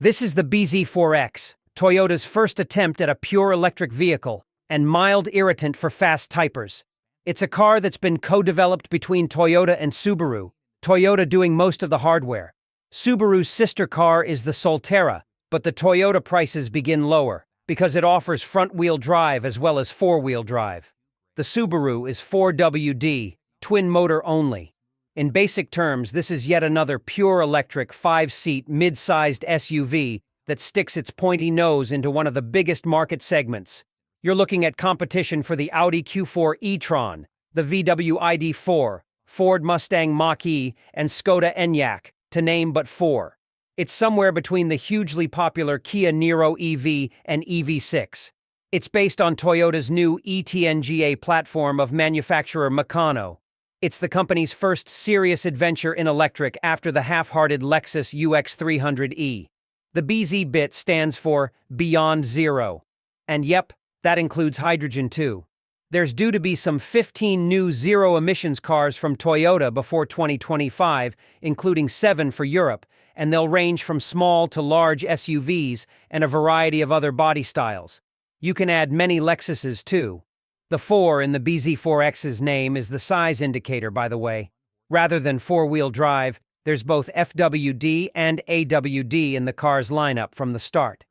This is the bZ4X, Toyota's first attempt at a pure electric vehicle, and mild irritant for fast typers. It's a car that's been co-developed between Toyota and Subaru, Toyota doing most of the hardware. Subaru's sister car is the Solterra, but the Toyota prices begin lower, because it offers front-wheel drive as well as four-wheel drive. The Subaru is 4WD, twin-motor only. In basic terms, this is yet another pure electric 5-seat mid-sized SUV that sticks its pointy nose into one of the biggest market segments. You're looking at competition for the Audi Q4 e-tron, the VW ID.4, Ford Mustang Mach-E, and Skoda Enyaq, to name but four. It's somewhere between the hugely popular Kia Niro EV and EV6. It's based on Toyota's new eTNGA platform of manufacturer Meccano. It's the company's first serious adventure in electric after the half-hearted Lexus UX300e. The BZ bit stands for Beyond Zero. And yep, that includes hydrogen too. There's due to be some 15 new zero-emissions cars from Toyota before 2025, including 7 for Europe, and they'll range from small to large SUVs and a variety of other body styles. You can add many Lexuses too. The 4 in the bZ4X's name is the size indicator, by the way. Rather than four-wheel drive, there's both FWD and AWD in the car's lineup from the start.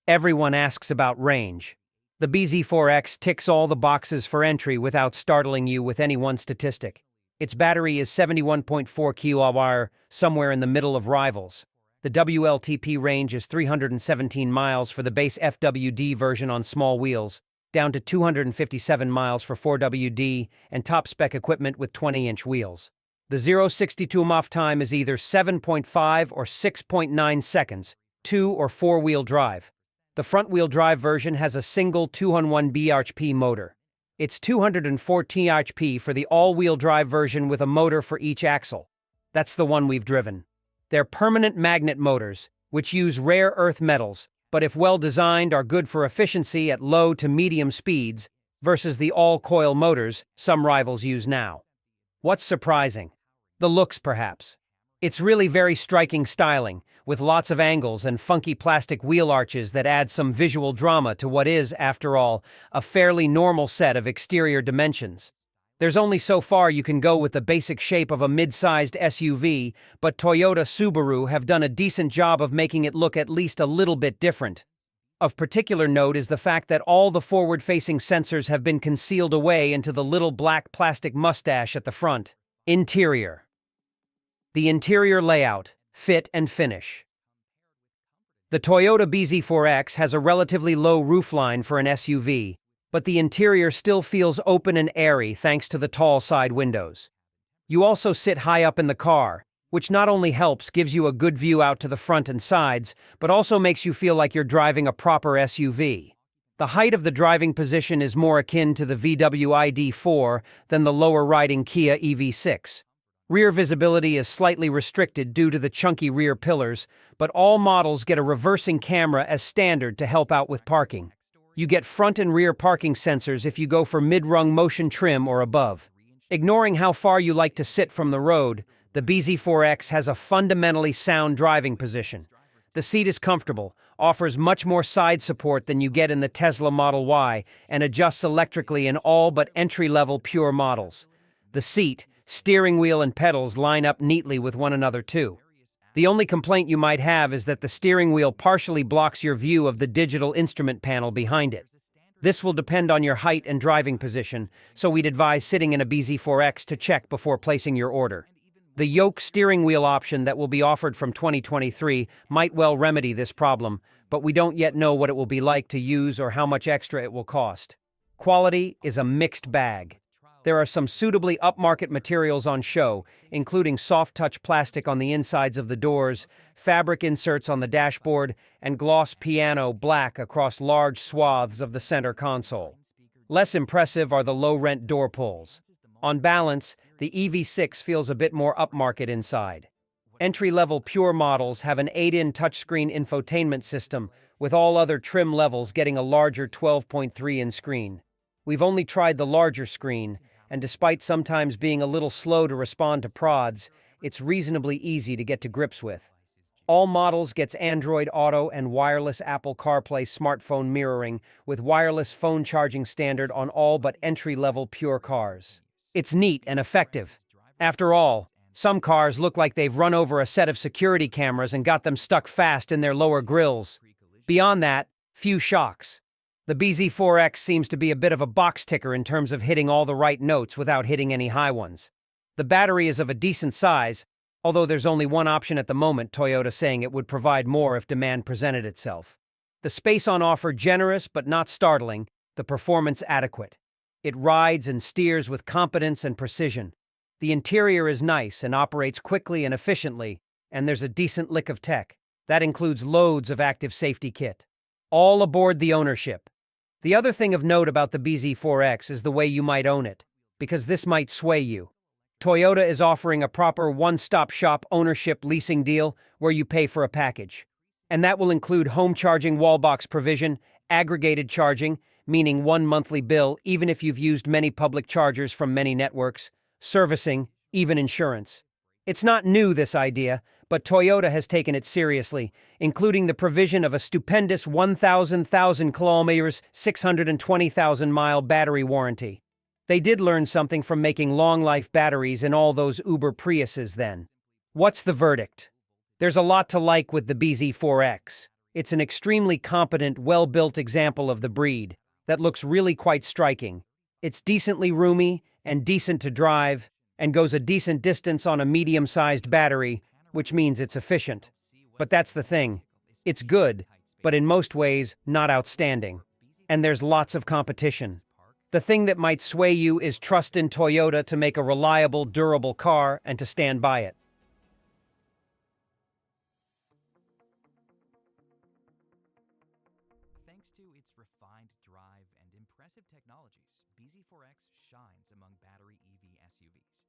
Everyone asks about range. The bZ4X ticks all the boxes for entry without startling you with any one statistic. Its battery is 71.4 kWh, somewhere in the middle of rivals. The WLTP range is 317 miles for the base FWD version on small wheels, down to 257 miles for 4WD and top-spec equipment with 20-inch wheels. The 0-62 off time is either 7.5 or 6.9 seconds, 2- or 4-wheel drive. The front-wheel drive version has a single 2-on-1 bhp motor. It's 214 HP for the all-wheel drive version with a motor for each axle. That's the one we've driven. They're permanent magnet motors, which use rare earth metals, but if well designed are good for efficiency at low to medium speeds versus the all-coil motors some rivals use now. What's surprising? The looks, perhaps. It's really very striking styling, with lots of angles and funky plastic wheel arches that add some visual drama to what is, after all, a fairly normal set of exterior dimensions. There's only so far you can go with the basic shape of a mid-sized SUV, but Toyota Subaru have done a decent job of making it look at least a little bit different. Of particular note is the fact that all the forward-facing sensors have been concealed away into the little black plastic mustache at the front. Interior. The interior layout, fit and finish. The Toyota bZ4X has a relatively low roofline for an SUV, but the interior still feels open and airy thanks to the tall side windows. You also sit high up in the car, which not only gives you a good view out to the front and sides, but also makes you feel like you're driving a proper SUV. The height of the driving position is more akin to the VW ID.4 than the lower-riding Kia EV6. Rear visibility is slightly restricted due to the chunky rear pillars, but all models get a reversing camera as standard to help out with parking. You get front and rear parking sensors if you go for mid-rung motion trim or above. Ignoring how far you like to sit from the road, the bZ4X has a fundamentally sound driving position. The seat is comfortable, offers much more side support than you get in the Tesla Model Y, and adjusts electrically in all but entry-level pure models. The seat, steering wheel, and pedals line up neatly with one another too. The only complaint you might have is that the steering wheel partially blocks your view of the digital instrument panel behind it. This will depend on your height and driving position, so we'd advise sitting in a bZ4X to check before placing your order. The yoke steering wheel option that will be offered from 2023 might well remedy this problem, but we don't yet know what it will be like to use or how much extra it will cost. Quality is a mixed bag. There are some suitably upmarket materials on show, including soft-touch plastic on the insides of the doors, fabric inserts on the dashboard, and gloss piano black across large swaths of the center console. Less impressive are the low-rent door pulls. On balance, the EV6 feels a bit more upmarket inside. Entry-level pure models have an 8-in touchscreen infotainment system, with all other trim levels getting a larger 12.3-in screen. We've only tried the larger screen, and despite sometimes being a little slow to respond to prods, it's reasonably easy to get to grips with. All models gets Android Auto and wireless Apple CarPlay smartphone mirroring with wireless phone charging standard on all but entry-level pure cars. It's neat and effective. After all, some cars look like they've run over a set of security cameras and got them stuck fast in their lower grills. Beyond that, few shocks. The bZ4X seems to be a bit of a box ticker in terms of hitting all the right notes without hitting any high ones. The battery is of a decent size, although there's only one option at the moment, Toyota saying it would provide more if demand presented itself. The space on offer generous but not startling, the performance adequate. It rides and steers with competence and precision. The interior is nice and operates quickly and efficiently, and there's a decent lick of tech. That includes loads of active safety kit. All aboard the ownership. The other thing of note about the bZ4X is the way you might own it, because this might sway you. Toyota is offering a proper one-stop shop ownership leasing deal where you pay for a package. And that will include home charging wallbox provision, aggregated charging, meaning one monthly bill even if you've used many public chargers from many networks, servicing, even insurance. It's not new, this idea, but Toyota has taken it seriously, including the provision of a stupendous 1,000 kilometers, 620,000-mile battery warranty. They did learn something from making long-life batteries in all those Uber Priuses then. What's the verdict? There's a lot to like with the bZ4X. It's an extremely competent, well-built example of the breed that looks really quite striking. It's decently roomy and decent to drive, and goes a decent distance on a medium-sized battery, which means it's efficient. But that's the thing. It's good, but in most ways, not outstanding. And there's lots of competition. The thing that might sway you is trust in Toyota to make a reliable, durable car and to stand by it. Thanks to its refined drive and impressive technologies, bZ4X shines among battery EV SUVs.